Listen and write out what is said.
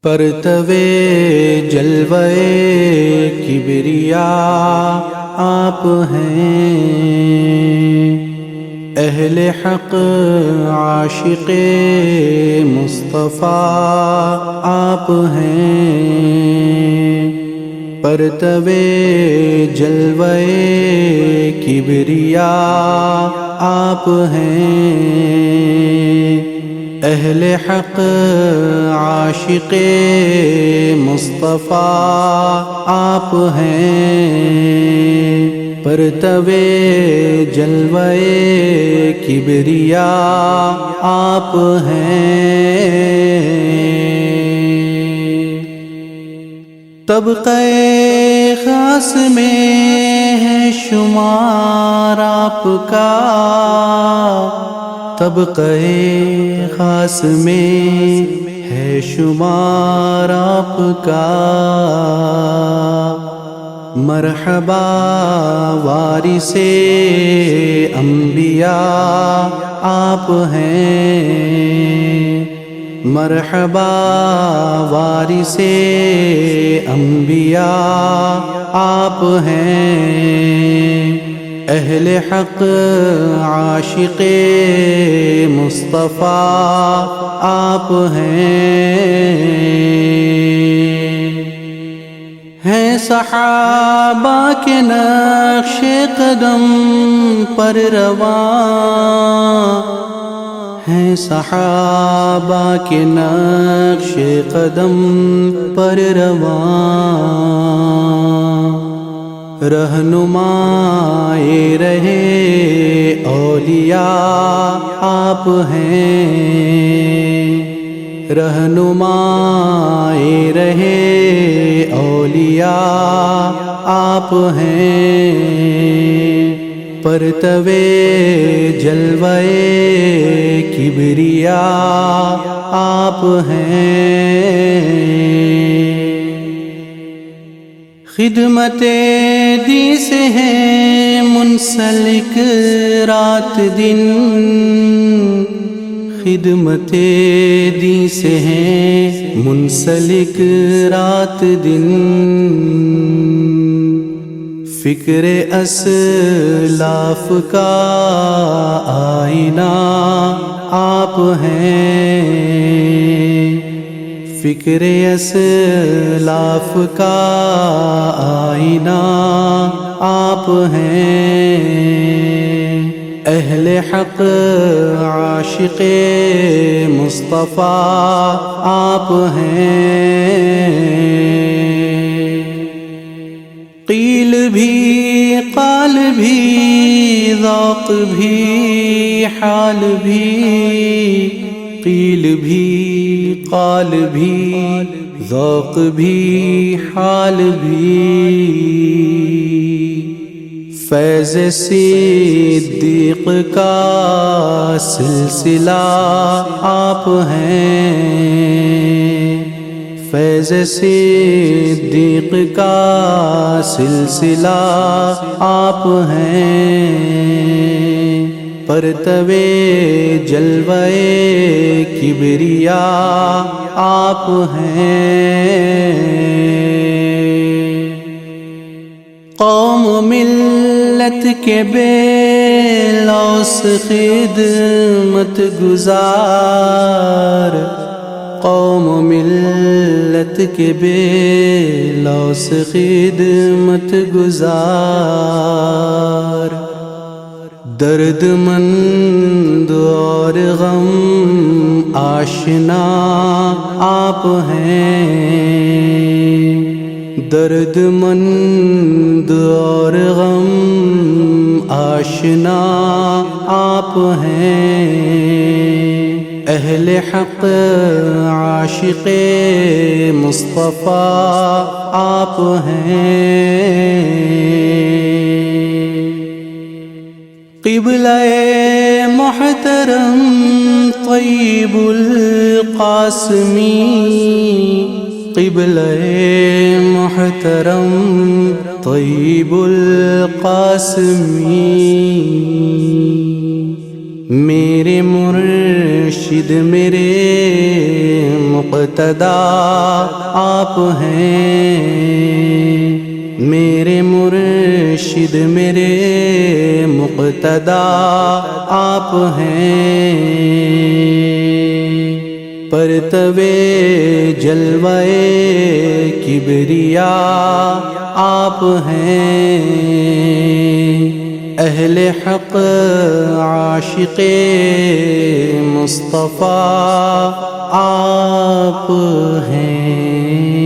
پرتوے جلوے کبریا آپ ہیں، اہل حق عاشق مصطفیٰ آپ ہیں۔ پرتوے جلوے کبریا آپ ہیں، اہل حق عاشق مصطفیٰ آپ ہیں۔ پرتوے جلوے کبریا آپ ہیں۔ طبقہ خاص میں ہے شمار آپ کا، طبقہ خاص میں ہے شمار آپ کا۔ مرحبا وارث انبیاء آپ ہیں، مرحبا وارث انبیاء آپ ہیں۔ اہل حق عاشق مصطفیٰ آپ ہیں صحابہ کے نقش قدم پر رواں، ہیں صحابہ کے نقش قدم پر رواں۔ رہنمائے رہے اولیاء آپ ہیں، رہنمائے رہے اولیاء آپ ہیں۔ پرتوے جلوے کبریا آپ ہیں۔ خدمت دی سے ہیں منسلک رات دن، خدمت دی سے ہیں منسلک رات دن۔ فکر اسلاف کا آئینہ آپ ہیں، فکر اسلاف کا آئینہ آپ ہیں۔ اہل حق عاشق مصطفیٰ آپ ہیں۔ قیل بھی قال بھی ذوق بھی حال بھی، قیل بھی قال بھی ذوق بھی حال بھی۔ فیض صدیق کا سلسلہ آپ ہیں، فیض صدیق کا سلسلہ آپ ہیں۔ پرتوے جلوے کبریا آپ ہیں۔ قوم ملت کے بے لوث خدمت گزار، قوم ملت کے بے لوث خدمت گزار۔ درد مند اور غم آشنا آپ ہیں، درد مند اور غم آشنا آپ ہیں۔ اہل حق عاشق مصطفیٰ آپ ہیں۔ قبلہ محترم طیب القاسمی، قبلہ محترم طیب القاسمی۔ میرے مرشد میرے مقتدا آپ ہیں، میرے مرشد میرے مقتدا آپ ہیں، پرتوے جلوے کبریا آپ ہیں، اہل حق عاشق مصطفیٰ آپ ہیں۔